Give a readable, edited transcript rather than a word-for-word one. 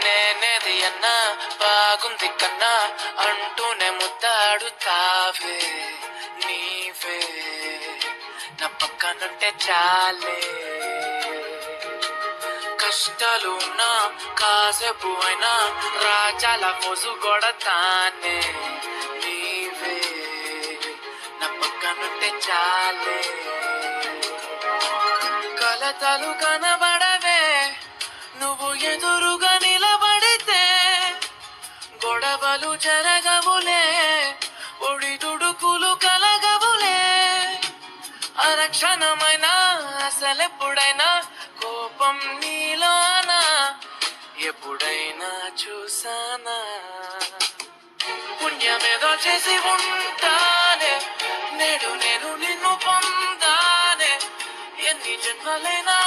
లేనేది అన్నా బాగుంది కన్నా అంటూనే ముద్దాడుతావే నీవే నా పక్కనుంటే చాలే. కష్టాలు ఉన్నా కాసేపు అయినా రాజాల మోసు కొడతానే నీవే నా పక్కనుంటే చాలే. కలతలు కనబడవే నువ్వు ఎదురుగా నిలబడితే, గొడవలు జరగవులే ఒడి దుడుకులు కలగవులే. అరక్షణమైనా అసలెప్పుడైనా కోపం నీలోనా ఎప్పుడైనా చూసానా? పుణ్యమేదో చేసి ఉంటానే నేడు నేను నిన్ను పొందానే. ఎన్ని జన్మలైనా